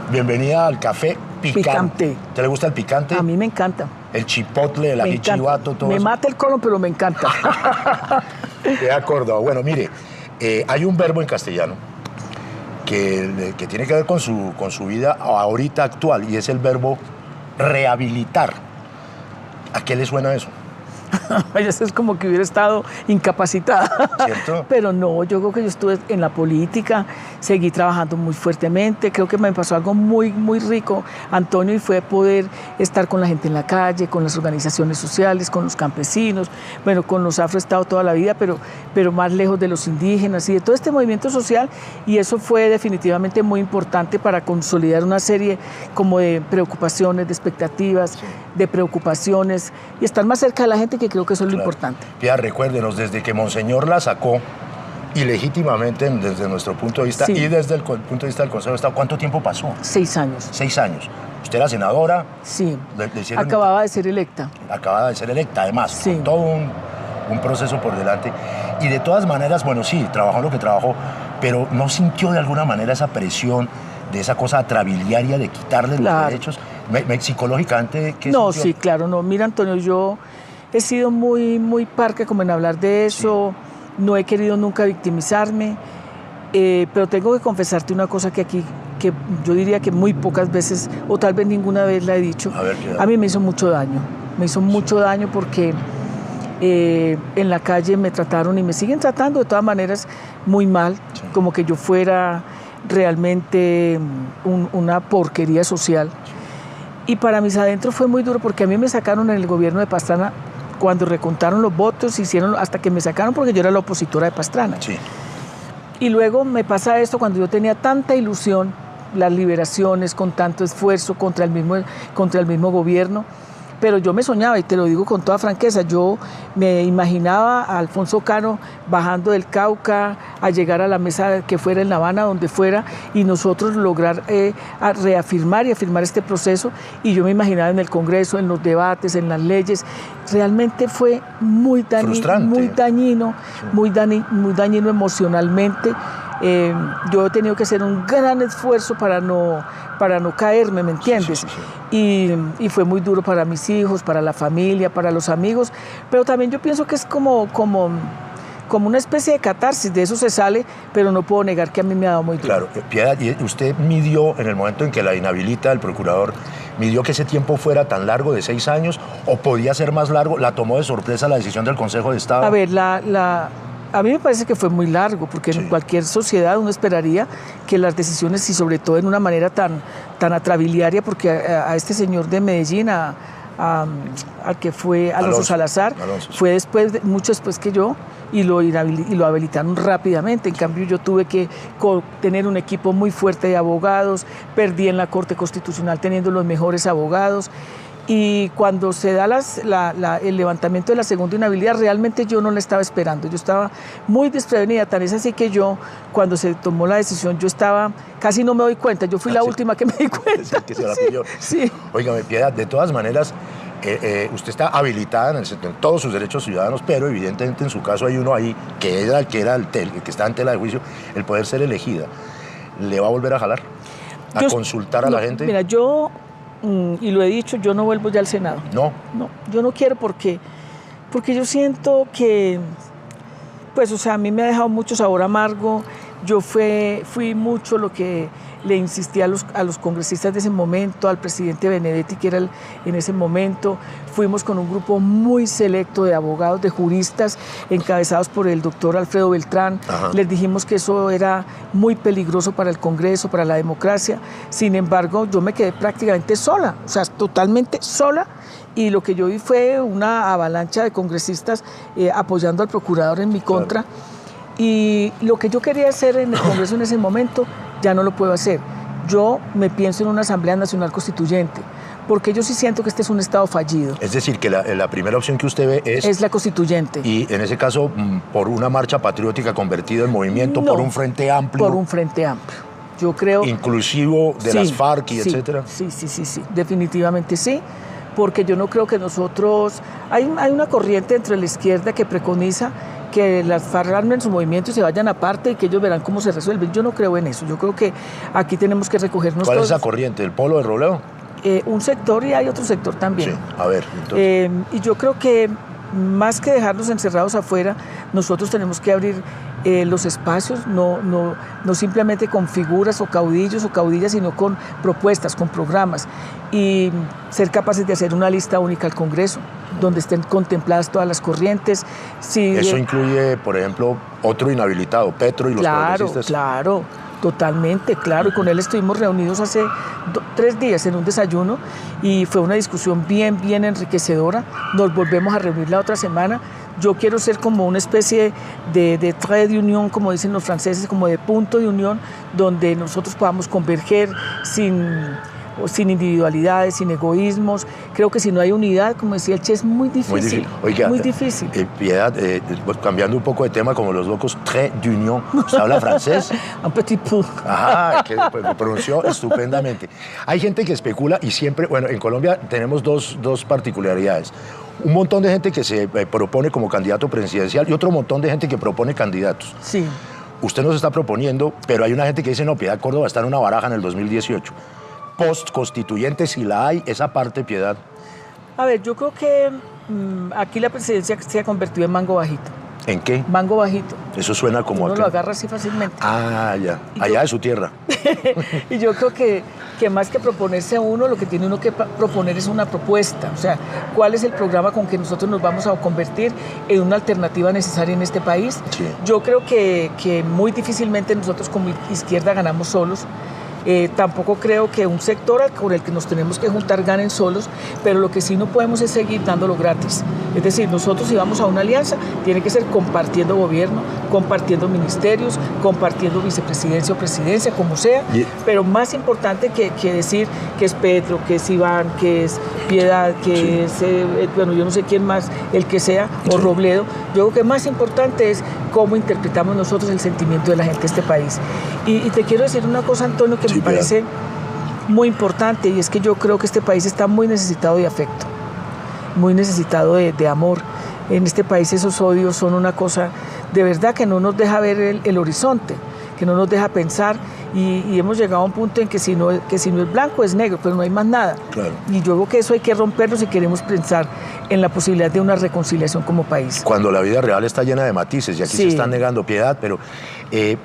Bienvenida al café picante. ¿Te le gusta el picante? A mí me encanta. El chipotle, el ají chivato, todo me eso. Me mata el colon, pero me encanta. De acuerdo. Bueno, mire, hay un verbo en castellano que tiene que ver con su vida ahorita actual, y es el verbo rehabilitar. ¿A qué le suena eso? Eso es como que hubiera estado incapacitada. ¿Cierto? Pero no, yo creo que yo estuve en la política, seguí trabajando muy fuertemente. Creo que me pasó algo muy, muy rico, Antonio, y fue poder estar con la gente en la calle, con las organizaciones sociales, con los campesinos. Bueno, con los afro he estado toda la vida, pero más lejos de los indígenas y de todo este movimiento social. Y eso fue definitivamente muy importante para consolidar una serie como de preocupaciones, de expectativas, sí, de preocupaciones, y estar más cerca de la gente, que creo que eso es lo importante. Ya, recuérdenos, desde que Monseñor la sacó, ilegítimamente desde nuestro punto de vista, sí, y desde el punto de vista del Consejo de Estado, ¿cuánto tiempo pasó? 6 años. 6 años. ¿Usted era senadora? Sí, acababa de ser electa. Acababa de ser electa, además, sí, con todo un proceso por delante. Y de todas maneras, bueno, sí, trabajó lo que trabajó, pero ¿no sintió de alguna manera esa presión de esa cosa atrabiliaria de quitarle los derechos? Psicológicamente, ¿qué no, sintió? Sí, claro, no. Mira, Antonio, yo he sido muy, muy parca como en hablar de eso, sí, no he querido nunca victimizarme, pero tengo que confesarte una cosa que aquí, que yo diría que muy pocas veces, o tal vez ninguna vez la he dicho. A mí me hizo mucho daño, mucho daño porque en la calle me trataron y me siguen tratando de todas maneras muy mal, sí, como que yo fuera realmente una porquería social. Y para mis adentros fue muy duro porque a mí me sacaron en el gobierno de Pastrana cuando recontaron los votos, hicieron hasta que me sacaron porque yo era la opositora de Pastrana. Sí. Y luego me pasa esto cuando yo tenía tanta ilusión, las liberaciones con tanto esfuerzo contra el mismo gobierno. Pero yo me soñaba, y te lo digo con toda franqueza, yo me imaginaba a Alfonso Cano bajando del Cauca a llegar a la mesa que fuera en La Habana, donde fuera, y nosotros lograr reafirmar y afirmar este proceso. Y yo me imaginaba en el Congreso, en los debates, en las leyes. Realmente fue muy dañino, muy dañino emocionalmente. Yo he tenido que hacer un gran esfuerzo para no caerme, ¿me entiendes? Sí. Y fue muy duro para mis hijos, para la familia, para los amigos, pero también yo pienso que es como una especie de catarsis, de eso se sale, pero no puedo negar que a mí me ha dado muy duro. Claro, Piedad, ¿y usted midió en el momento en que la inhabilita el procurador, midió que ese tiempo fuera tan largo, de 6 años, o podía ser más largo? ¿La tomó de sorpresa la decisión del Consejo de Estado? A ver, a mí me parece que fue muy largo, porque sí, en cualquier sociedad uno esperaría que las decisiones, y sobre todo en una manera tan atrabiliaria, porque a este señor de Medellín, al que fue Alonso Salazar, fue mucho después que yo, y lo habilitaron rápidamente. En cambio, yo tuve que tener un equipo muy fuerte de abogados, perdí en la Corte Constitucional teniendo los mejores abogados. Y cuando se da el levantamiento de la segunda inhabilidad, realmente yo no la estaba esperando. Yo estaba muy desprevenida, tan es así que yo, cuando se tomó la decisión, yo estaba, casi no me doy cuenta. Yo fui la última que me di cuenta. Que se la pilló. Sí. Óigame, Piedad, de todas maneras, usted está habilitada en todos sus derechos ciudadanos, pero evidentemente en su caso hay uno ahí que era el que está en tela de juicio, el poder ser elegida. ¿Le va a volver a jalar? ¿A consultar a la gente? Mira, y lo he dicho, yo no vuelvo ya al Senado. No, yo no quiero porque yo siento que, pues, o sea, a mí me ha dejado mucho sabor amargo. Yo fui mucho lo que le insistí a los congresistas de ese momento, al presidente Benedetti, que era en ese momento. Fuimos con un grupo muy selecto de abogados, de juristas, encabezados por el doctor Alfredo Beltrán. Ajá. Les dijimos que eso era muy peligroso para el Congreso, para la democracia. Sin embargo, yo me quedé prácticamente sola, o sea, totalmente sola. Y lo que yo vi fue una avalancha de congresistas apoyando al procurador en mi contra. Claro. Y lo que yo quería hacer en el Congreso en ese momento, ya no lo puedo hacer. Yo me pienso en una Asamblea Nacional Constituyente, porque yo sí siento que este es un Estado fallido. Es decir, que la primera opción que usted ve es la constituyente. Y en ese caso, por una marcha patriótica convertida en movimiento, por un frente amplio. Por un frente amplio. Yo creo... Inclusivo de las FARC y etcétera. Sí, definitivamente sí, porque yo no creo que nosotros... Hay una corriente dentro de la izquierda que preconiza que las FARC armen su movimiento y se vayan aparte y que ellos verán cómo se resuelven. Yo no creo en eso. Yo creo que aquí tenemos que recogernos ¿Cuál todos. es esa corriente? ¿El polo de Robledo? Un sector y hay otro sector también. Sí, a ver. Entonces. Y yo creo que más que dejarnos encerrados afuera, nosotros tenemos que abrir los espacios, no simplemente con figuras o caudillos o caudillas, sino con propuestas, con programas, y ser capaces de hacer una lista única al Congreso, donde estén contempladas todas las corrientes. Eso incluye, por ejemplo, otro inhabilitado, Petro y los progresistas. Claro, totalmente, claro. Y con él estuvimos reunidos hace 3 días en un desayuno y fue una discusión bien enriquecedora. Nos volvemos a reunir la otra semana. Yo quiero ser como una especie de trait d'union, como dicen los franceses, como de punto de unión, donde nosotros podamos converger sin individualidades, sin egoísmos. Creo que si no hay unidad, como decía el Che, es muy difícil. Oiga, muy difícil. Piedad, cambiando un poco de tema, como los locos, trait d'union. ¿Usted habla francés? Un petit peu. Ajá, que lo pronunció estupendamente. Hay gente que especula y siempre, bueno, en Colombia tenemos dos particularidades. Un montón de gente que se propone como candidato presidencial y otro montón de gente que propone candidatos. Sí. Usted nos está proponiendo, pero hay una gente que dice, no, Piedad Córdoba está en una baraja en el 2018. Post-constituyente, si la hay, esa parte, Piedad. A ver, yo creo que aquí la presidencia se ha convertido en mango bajito. ¿En qué? Mango bajito. Eso suena como... Uno lo agarra así fácilmente. Ah, ya. Allá de su tierra. Y yo creo que más que proponerse a uno, lo que tiene uno que proponer es una propuesta. O sea, ¿cuál es el programa con que nosotros nos vamos a convertir en una alternativa necesaria en este país? Sí. Yo creo que muy difícilmente nosotros como izquierda ganamos solos. Tampoco creo que un sector con el que nos tenemos que juntar ganen solos, pero lo que sí no podemos es seguir dándolo gratis. Es decir, nosotros si vamos a una alianza, tiene que ser compartiendo gobierno, compartiendo ministerios, compartiendo vicepresidencia o presidencia, como sea, pero más importante que decir que es Petro, que es Iván, que es Piedad, que es, bueno, yo no sé quién más, el que sea, o Robledo. Yo creo que más importante es cómo interpretamos nosotros el sentimiento de la gente de este país. Y te quiero decir una cosa, Antonio, que me parece muy importante, y es que yo creo que este país está muy necesitado de afecto, muy necesitado de amor. En este país esos odios son una cosa de verdad que no nos deja ver el horizonte, que no nos deja pensar, y hemos llegado a un punto en que si no es blanco es negro, pero no hay más nada. Claro. Y yo creo que eso hay que romperlo si queremos pensar en la posibilidad de una reconciliación como país. Cuando la vida real está llena de matices, y aquí se están negando, Piedad, pero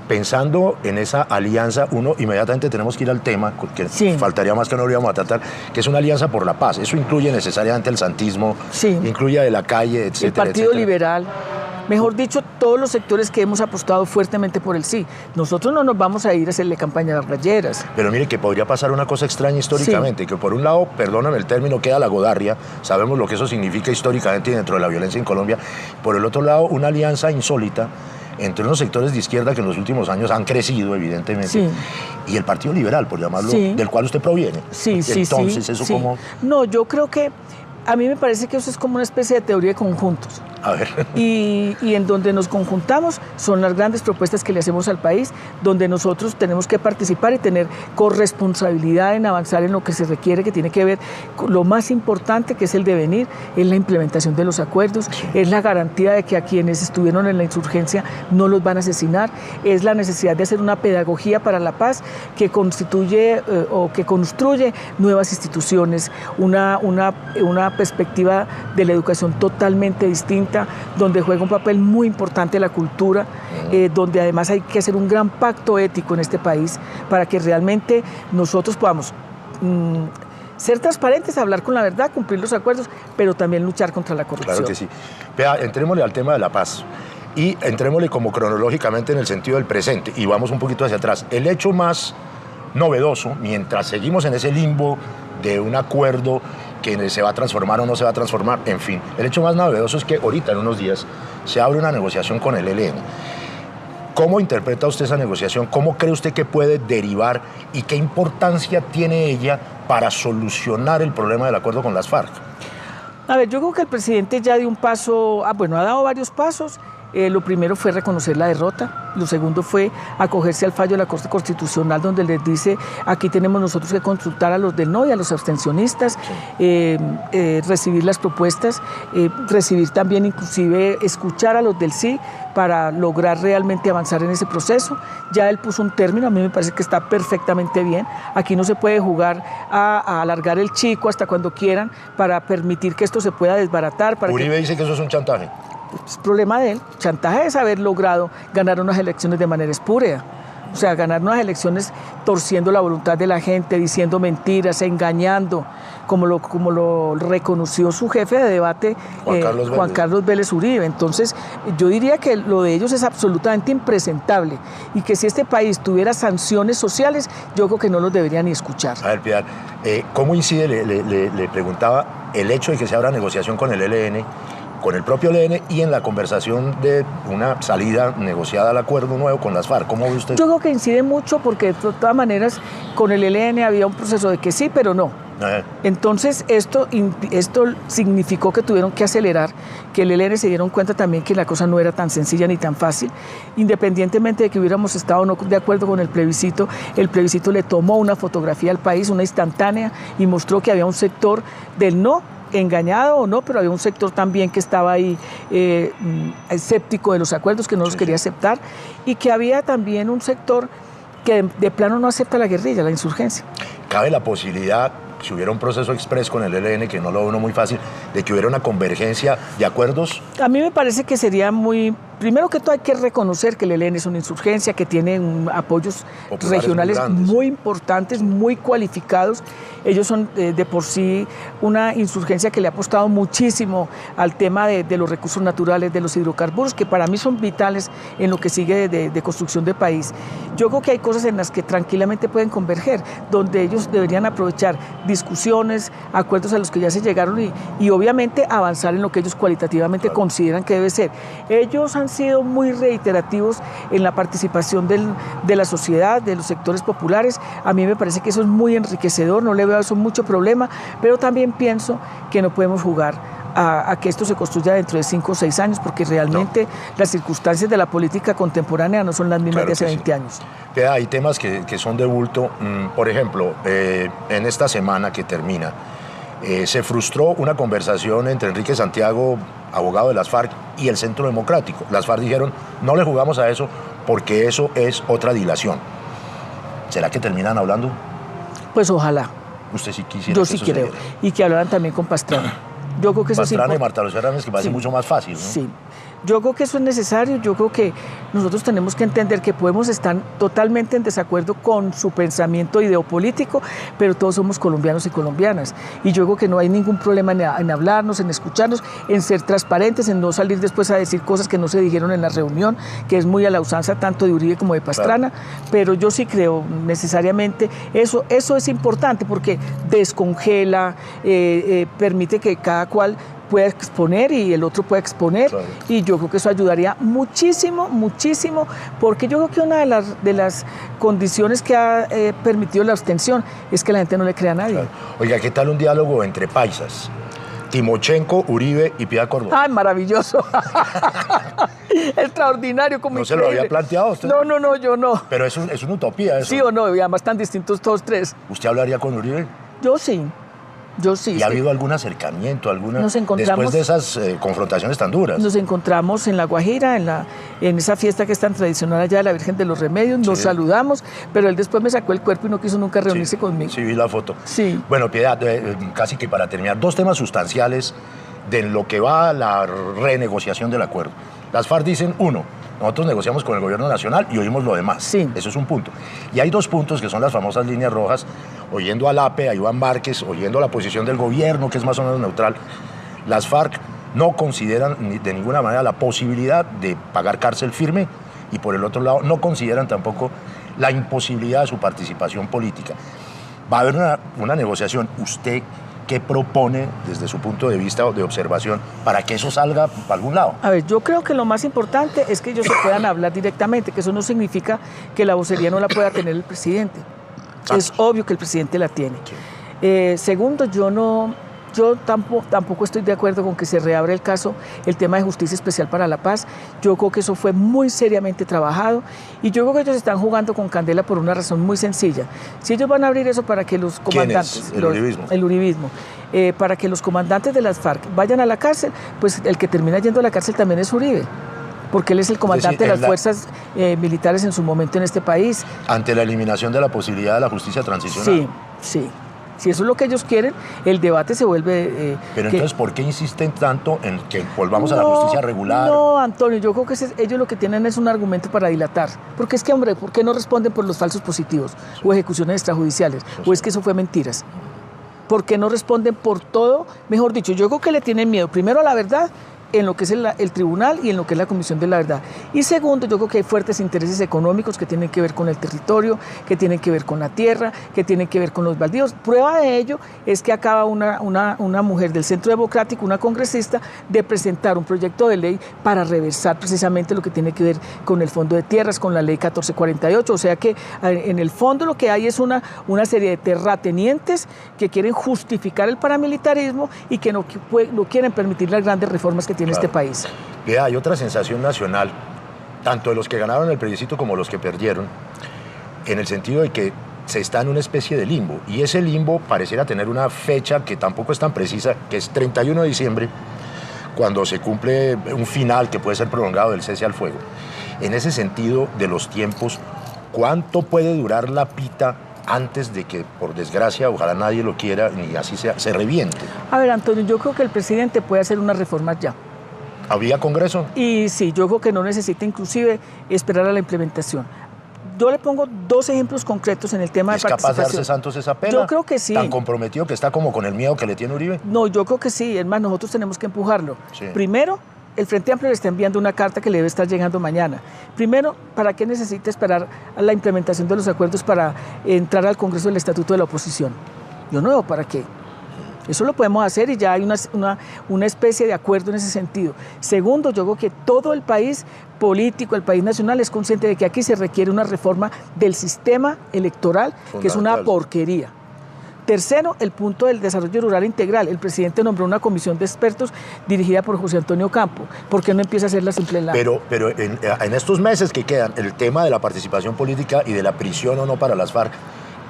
pensando en esa alianza, uno inmediatamente tenemos que ir al tema, que faltaría más que no lo íbamos a tratar, que es una alianza por la paz. Eso incluye necesariamente el santismo, incluye a De la Calle, etcétera. El Partido Liberal. Mejor dicho, todos los sectores que hemos apostado fuertemente por el sí. Nosotros no nos vamos a ir a hacerle campaña a las rayeras. Pero mire que podría pasar una cosa extraña históricamente, que por un lado, perdóname el término, queda la godarria, sabemos lo que eso significa históricamente dentro de la violencia en Colombia, por el otro lado, una alianza insólita entre unos sectores de izquierda que en los últimos años han crecido, evidentemente, y el Partido Liberal, por llamarlo, del cual usted proviene. Entonces, ¿eso cómo? No, yo creo que a mí me parece que eso es como una especie de teoría de conjuntos. A ver. Y en donde nos conjuntamos son las grandes propuestas que le hacemos al país, donde nosotros tenemos que participar y tener corresponsabilidad en avanzar en lo que se requiere, que tiene que ver con lo más importante, que es el devenir, es la implementación de los acuerdos, es la garantía de que a quienes estuvieron en la insurgencia no los van a asesinar, es la necesidad de hacer una pedagogía para la paz que constituye o que construye nuevas instituciones, una perspectiva de la educación totalmente distinta, donde juega un papel muy importante la cultura, donde además hay que hacer un gran pacto ético en este país para que realmente nosotros podamos ser transparentes, hablar con la verdad, cumplir los acuerdos, pero también luchar contra la corrupción. Claro que sí. Vea, entrémosle al tema de la paz y entrémosle como cronológicamente en el sentido del presente y vamos un poquito hacia atrás. El hecho más novedoso, mientras seguimos en ese limbo de un acuerdo que se va a transformar o no se va a transformar, en fin. El hecho más novedoso es que ahorita, en unos días, se abre una negociación con el ELN. ¿Cómo interpreta usted esa negociación? ¿Cómo cree usted que puede derivar y qué importancia tiene ella para solucionar el problema del acuerdo con las FARC? A ver, yo creo que el presidente ya dio un paso, ha dado varios pasos. Lo primero fue reconocer la derrota, lo segundo fue acogerse al fallo de la Corte Constitucional donde les dice aquí tenemos nosotros que consultar a los del no y a los abstencionistas, recibir las propuestas, recibir también inclusive escuchar a los del sí para lograr realmente avanzar en ese proceso. Ya él puso un término, a mí me parece que está perfectamente bien, aquí no se puede jugar a alargar el chico hasta cuando quieran para permitir que esto se pueda desbaratar. Uribe dice que eso es un chantaje. Es problema de él. Chantaje es haber logrado ganar unas elecciones de manera espúrea. O sea, ganar unas elecciones torciendo la voluntad de la gente, diciendo mentiras, engañando, como lo reconoció su jefe de debate, Juan Carlos Vélez Uribe. Entonces, yo diría que lo de ellos es absolutamente impresentable y que si este país tuviera sanciones sociales, yo creo que no los debería ni escuchar. A ver, Piedad, ¿cómo incide, le preguntaba, el hecho de que se abra negociación con el ELN, con el propio ELN y en la conversación de una salida negociada al acuerdo nuevo con las FARC? ¿Cómo ve usted? Yo creo que incide mucho porque de todas maneras con el ELN había un proceso de que sí, pero no. Entonces esto significó que tuvieron que acelerar, que el ELN se dieron cuenta también que la cosa no era tan sencilla ni tan fácil. Independientemente de que hubiéramos estado o no de acuerdo con el plebiscito le tomó una fotografía al país, una instantánea, y mostró que había un sector del no, engañado o no, pero había un sector también que estaba ahí escéptico de los acuerdos, que no los quería aceptar, y que había también un sector que de plano no acepta la guerrilla, la insurgencia. ¿Cabe la posibilidad, si hubiera un proceso express con el ELN, que no lo veo uno muy fácil, de que hubiera una convergencia de acuerdos? A mí me parece que sería muy... Primero que todo hay que reconocer que el ELN es una insurgencia, que tiene apoyos populares regionales muy importantes, muy cualificados. Ellos son de por sí una insurgencia que le ha apostado muchísimo al tema de los recursos naturales, de los hidrocarburos, que para mí son vitales en lo que sigue de construcción de país. Yo creo que hay cosas en las que tranquilamente pueden converger, donde ellos deberían aprovechar discusiones, acuerdos a los que ya se llegaron y obviamente avanzar en lo que ellos cualitativamente consideran que debe ser. Ellos han sido muy reiterativos en la participación de la sociedad, de los sectores populares. A mí me parece que eso es muy enriquecedor, no le veo a eso mucho problema, pero también pienso que no podemos jugar a que esto se construya dentro de 5 o 6 años, porque realmente las circunstancias de la política contemporánea no son las mismas de hace 20 años. Hay temas que son de bulto. Por ejemplo, en esta semana que termina, se frustró una conversación entre Enrique Santiago, abogado de las FARC, y el Centro Democrático. Las FARC dijeron, no le jugamos a eso porque eso es otra dilación. ¿Será que terminan hablando? Pues ojalá. ¿Usted sí quisiera? Yo sí creo. Y que hablaran también con Pastrana. Yo creo que eso Pastrana y Marta Lucía Ramírez, que parece mucho más fácil, ¿no? Sí. Yo creo que eso es necesario, yo creo que nosotros tenemos que entender que podemos estar totalmente en desacuerdo con su pensamiento ideopolítico, pero todos somos colombianos y colombianas. Y yo creo que no hay ningún problema en hablarnos, en escucharnos, en ser transparentes, en no salir después a decir cosas que no se dijeron en la reunión, que es muy a la usanza tanto de Uribe como de Pastrana, claro. Pero yo sí creo necesariamente, eso es importante porque descongela, permite que cada cual pueda exponer y el otro pueda exponer, claro. Y yo creo que eso ayudaría muchísimo, muchísimo, porque yo creo que una de las condiciones que ha permitido la abstención es que la gente no le crea a nadie. Claro. Oiga, ¿qué tal un diálogo entre paisas? Timochenko, Uribe y Piedad Córdoba. ¡Ay, maravilloso! Extraordinario, como ¿No increíble. Se lo había planteado usted? No, yo no. Pero es una utopía eso. Sí o no, y además tan distintos todos tres. ¿Usted hablaría con Uribe? Yo sí. ¿Y ha habido algún acercamiento, después de esas confrontaciones tan duras? Nos encontramos en La Guajira, en esa fiesta que es tan tradicional allá de la Virgen de los Remedios, nos saludamos, pero él después me sacó el cuerpo y no quiso nunca reunirse conmigo. Sí, vi la foto. Sí. Bueno, Piedad, casi que para terminar, 2 temas sustanciales de lo que va a la renegociación del acuerdo. Las FARC dicen, 1, nosotros negociamos con el gobierno nacional y oímos lo demás. Sí. Eso es un punto. Y hay 2 puntos que son las famosas líneas rojas, oyendo a Lape, a Iván Márquez, oyendo la posición del gobierno, que es más o menos neutral. Las FARC no consideran de ninguna manera la posibilidad de pagar cárcel firme y por el otro lado no consideran tampoco la imposibilidad de su participación política. Va a haber una negociación. ¿Usted qué propone desde su punto de vista o de observación para que eso salga para algún lado? A ver, yo creo que lo más importante es que ellos se puedan hablar directamente, que eso no significa que la vocería no la pueda tener el presidente. Exacto. Es obvio que el presidente la tiene. Sí. Segundo, yo no Yo tampoco estoy de acuerdo con que se reabra el tema de justicia especial para la paz. Yo creo que eso fue muy seriamente trabajado y yo creo que ellos están jugando con candela por una razón muy sencilla. Si ellos van a abrir eso para que los comandantes... ¿Quién es? Uribismo. El uribismo. Para que los comandantes de las FARC vayan a la cárcel, pues el que termina yendo a la cárcel también es Uribe, porque él es el comandante de las fuerzas militares en su momento en este país. Ante la eliminación de la posibilidad de la justicia transicional. Sí. Si eso es lo que ellos quieren, el debate se vuelve... Pero entonces, ¿por qué insisten tanto en que volvamos a la justicia regular? No, Antonio, yo creo que ellos lo que tienen es un argumento para dilatar. Porque es que, hombre, ¿por qué no responden por los falsos positivos o ejecuciones extrajudiciales? ¿O es que eso fue mentiras? ¿Por qué no responden por todo? Mejor dicho, yo creo que le tienen miedo primero a la verdad, en lo que es el tribunal y en lo que es la Comisión de la Verdad. Y segundo, yo creo que hay fuertes intereses económicos que tienen que ver con el territorio, que tienen que ver con la tierra, que tienen que ver con los baldíos. Prueba de ello es que acaba una mujer del Centro Democrático, una congresista, de presentar un proyecto de ley para reversar precisamente lo que tiene que ver con el Fondo de Tierras, con la Ley 1448. O sea que en el fondo lo que hay es una serie de terratenientes que quieren justificar el paramilitarismo y que no quieren permitir las grandes reformas que tiene este país. Hay otra sensación nacional, tanto de los que ganaron el plebiscito como los que perdieron, en el sentido de que se está en una especie de limbo, y ese limbo pareciera tener una fecha que tampoco es tan precisa, que es 31 de diciembre, cuando se cumple un final que puede ser prolongado del cese al fuego. En ese sentido de los tiempos, ¿cuánto puede durar la pita antes de que, por desgracia, ojalá nadie lo quiera, ni así sea, se reviente? A ver, Antonio, yo creo que el presidente puede hacer unas reformas ya. ¿Habría Congreso? Y sí, yo creo que no necesita inclusive esperar a la implementación. Yo le pongo dos ejemplos concretos en el tema de participación. ¿Es capaz de darse Santos esa pena? Yo creo que sí. ¿Tan comprometido que está como con el miedo que le tiene Uribe? No, yo creo que sí. Es más, nosotros tenemos que empujarlo. Sí. Primero, el Frente Amplio le está enviando una carta que le debe estar llegando mañana. Primero, ¿para qué necesita esperar a la implementación de los acuerdos para entrar al Congreso del Estatuto de la Oposición? Yo no veo para qué. Eso lo podemos hacer y ya hay una especie de acuerdo en ese sentido. Segundo, yo creo que todo el país político, el país nacional, es consciente de que aquí se requiere una reforma del sistema electoral, que es una porquería. Tercero, el punto del desarrollo rural integral. El presidente nombró una comisión de expertos dirigida por José Antonio Campo. ¿Por qué no empieza a hacerla simple en la... Pero en estos meses que quedan, el tema de la participación política y de la prisión o no para las FARC,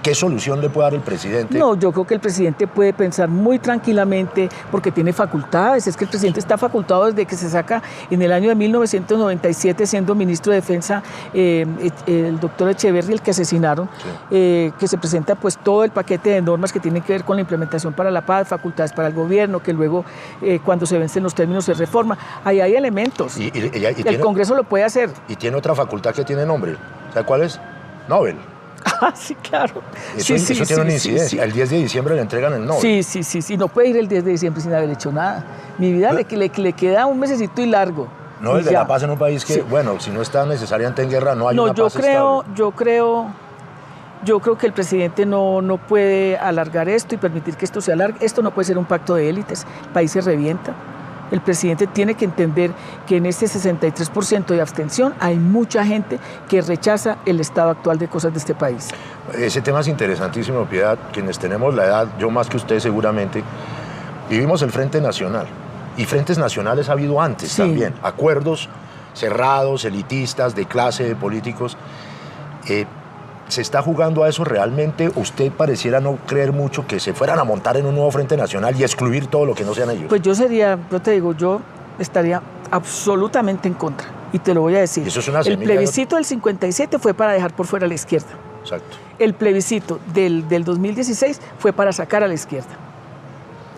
¿qué solución le puede dar el presidente? No, yo creo que el presidente puede pensar muy tranquilamente porque tiene facultades. Es que el presidente está facultado desde que se saca en el año de 1997, siendo ministro de Defensa, el doctor Echeverri, el que asesinaron, sí. Que se presenta pues todo el paquete de normas que tienen que ver con la implementación para la paz, facultades para el gobierno, que luego cuando se vencen los términos se reforma. Ahí hay elementos. Y el Congreso lo puede hacer. Y tiene otra facultad que tiene nombre. ¿Sabe cuál es? Nobel. Ah, sí, claro. Eso tiene una incidencia. Sí. El 10 de diciembre le entregan el Nobel. Sí. No puede ir el 10 de diciembre sin haber hecho nada. Mi vida le queda un mesecito y largo. Nobel de la paz en un país que, bueno, si no está necesariamente en guerra, no hay una paz estable. Yo creo que el presidente no puede alargar esto y permitir que esto se alargue. Esto no puede ser un pacto de élites. El país se revienta. El presidente tiene que entender que en este 63% de abstención hay mucha gente que rechaza el estado actual de cosas de este país. Ese tema es interesantísimo, Piedad. Quienes tenemos la edad, yo más que usted seguramente, vivimos el Frente Nacional. Y frentes nacionales ha habido antes también. Acuerdos cerrados, elitistas, de clase, de políticos. ¿Se está jugando a eso realmente? ¿Usted pareciera no creer mucho que se fueran a montar en un nuevo Frente Nacional y excluir todo lo que no sean ellos? Pues yo estaría absolutamente en contra. Y te lo voy a decir. Eso es una semilla. El plebiscito del 57 fue para dejar por fuera a la izquierda. Exacto. El plebiscito del 2016 fue para sacar a la izquierda.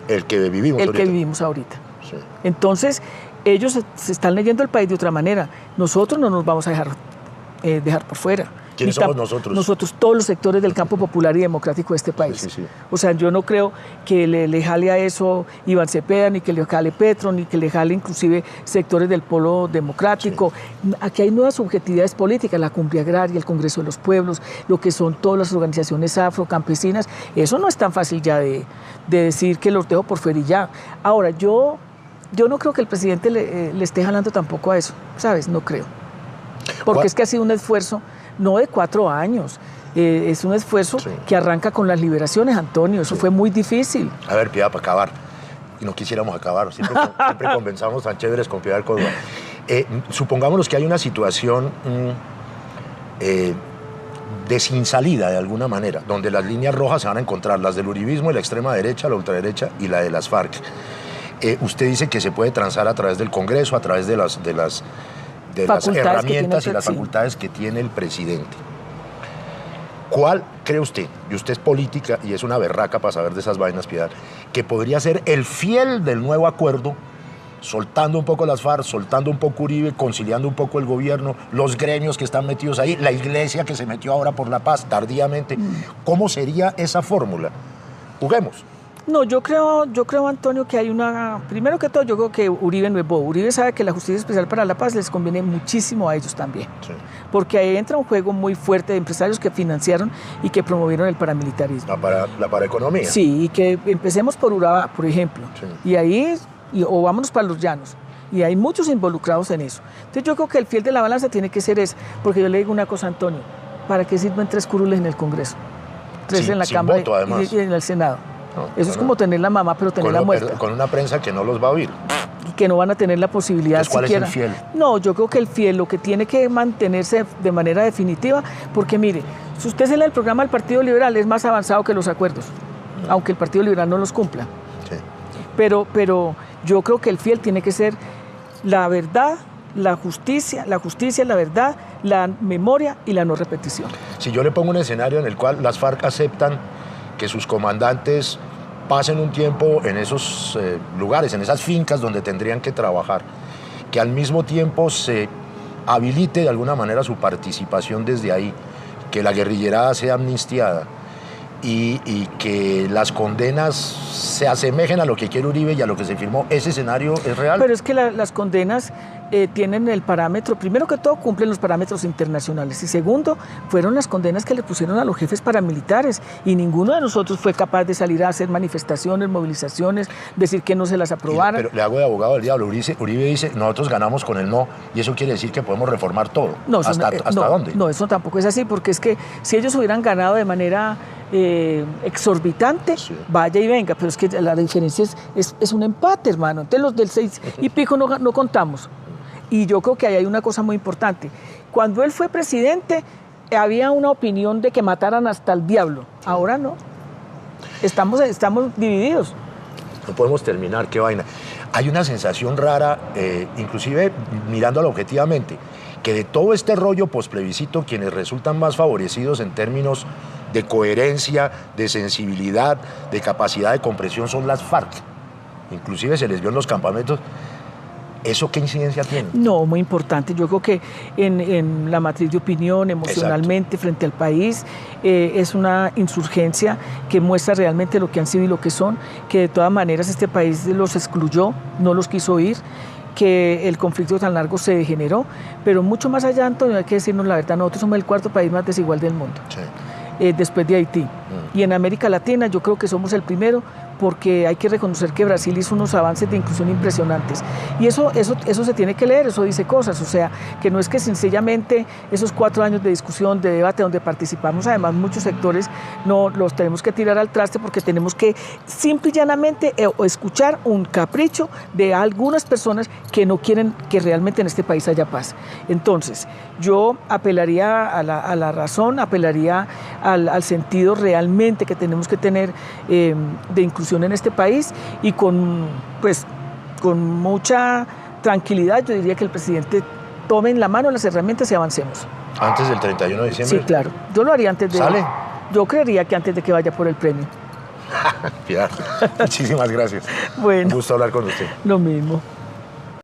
El que vivimos ahorita. Sí. Entonces, ellos se están leyendo el país de otra manera. Nosotros no nos vamos a dejar por fuera. ¿Quiénes somos nosotros? Nosotros, todos los sectores del campo popular y democrático de este país. Sí. O sea, yo no creo que le jale a eso Iván Cepeda, ni que le jale Petro, ni que le jale inclusive sectores del polo democrático. Sí. Aquí hay nuevas subjetividades políticas, la Cumbre Agraria, el Congreso de los Pueblos, lo que son todas las organizaciones afrocampesinas. Eso no es tan fácil ya de decir que los dejo por fuera y ya. Ahora, yo no creo que el presidente le esté jalando tampoco a eso, ¿sabes? No creo. Porque es que ha sido un esfuerzo no de 4 años, es un esfuerzo que arranca con las liberaciones, Antonio, eso fue muy difícil. A ver, Piedad, para acabar, y no quisiéramos acabar, siempre conversamos tan chéveres con Piedad Córdoba. Supongámonos que hay una situación de sin salida de alguna manera, donde las líneas rojas se van a encontrar, las del uribismo, la extrema derecha, la ultraderecha y la de las FARC. Usted dice que se puede transar a través del Congreso, a través de las herramientas y las facultades que tiene el presidente. ¿Cuál cree usted, y usted es política y es una berraca para saber de esas vainas, Piedad, que podría ser el fiel del nuevo acuerdo, soltando un poco las FARC, soltando un poco Uribe, conciliando un poco el gobierno, los gremios que están metidos ahí, la iglesia que se metió ahora por la paz tardíamente? ¿Cómo sería esa fórmula? Juguemos. No, yo creo, Antonio, que hay una... Primero que todo, yo creo que Uribe no es bobo. Uribe sabe que la Justicia Especial para la Paz les conviene muchísimo a ellos también. Sí. Porque ahí entra un juego muy fuerte de empresarios que financiaron y que promovieron el paramilitarismo. La paraeconomía. Sí, y que empecemos por Urabá, por ejemplo. Sí. Y ahí... o vámonos para los llanos, y hay muchos involucrados en eso. Entonces yo creo que el fiel de la balanza tiene que ser ese, porque yo le digo una cosa, Antonio, ¿para qué sirven 3 curules en el Congreso? 3 en la Cámara voto, y en el Senado. No, eso es como tener la mamá, pero tener la muerta. Con una prensa que no los va a oír. Y que no van a tener la posibilidad siquiera. ¿Cuál es el fiel? No, yo creo que el fiel lo que tiene que mantenerse de manera definitiva, porque mire, si usted se lee el programa del Partido Liberal, es más avanzado que los acuerdos, aunque el Partido Liberal no los cumpla. Sí. Pero yo creo que el fiel tiene que ser la verdad, la justicia, la verdad, la memoria y la no repetición. Si yo le pongo un escenario en el cual las FARC aceptan que sus comandantes pasen un tiempo en esos lugares, en esas fincas donde tendrían que trabajar, que al mismo tiempo se habilite de alguna manera su participación desde ahí, que la guerrillerada sea amnistiada, y que las condenas se asemejen a lo que quiere Uribe y a lo que se firmó, ¿ese escenario es real? Pero es que las condenas tienen el parámetro, primero que todo cumplen los parámetros internacionales, y segundo, fueron las condenas que le pusieron a los jefes paramilitares, y ninguno de nosotros fue capaz de salir a hacer manifestaciones, movilizaciones, decir que no se las aprobaran. Pero le hago de abogado del diablo. Uribe dice, nosotros ganamos con el no, y eso quiere decir que podemos reformar todo. No, ¿Hasta dónde? No, eso tampoco es así, porque es que si ellos hubieran ganado de manera exorbitante, sí, vaya y venga, pero es que la diferencia es un empate, hermano. Entonces los del 6 y pico no contamos. Y yo creo que ahí hay una cosa muy importante. Cuando él fue presidente, había una opinión de que mataran hasta el diablo. Ahora no. Estamos divididos. No podemos terminar, qué vaina. Hay una sensación rara, inclusive mirándolo objetivamente, que de todo este rollo posplebiscito, quienes resultan más favorecidos en términos de coherencia, de sensibilidad, de capacidad de comprensión son las FARC. Inclusive se les vio en los campamentos. ¿Eso qué incidencia tiene? No, muy importante. Yo creo que en la matriz de opinión, emocionalmente, exacto, frente al país, es una insurgencia que muestra realmente lo que han sido y lo que son, que de todas maneras este país los excluyó, no los quiso oír, que el conflicto tan largo se degeneró, pero mucho más allá, Antonio, hay que decirnos la verdad, nosotros somos el 4º país más desigual del mundo, sí, después de Haití. Y en América Latina yo creo que somos el primero, porque hay que reconocer que Brasil hizo unos avances de inclusión impresionantes. Y eso se tiene que leer, eso dice cosas, o sea, que no es que sencillamente esos 4 años de discusión, de debate, donde participamos además muchos sectores, no los tenemos que tirar al traste, porque tenemos que simple y llanamente escuchar un capricho de algunas personas que no quieren que realmente en este país haya paz. Entonces, yo apelaría a la razón, apelaría al sentido realmente que tenemos que tener de inclusión en este país, y con mucha tranquilidad yo diría que el presidente tome en la mano las herramientas y avancemos. ¿Antes del 31 de diciembre? Sí, claro. Yo lo haría antes de... ¿Sale? Yo creería que antes de que vaya por el premio. Piedad, muchísimas gracias. Bueno. Un gusto hablar con usted. Lo mismo.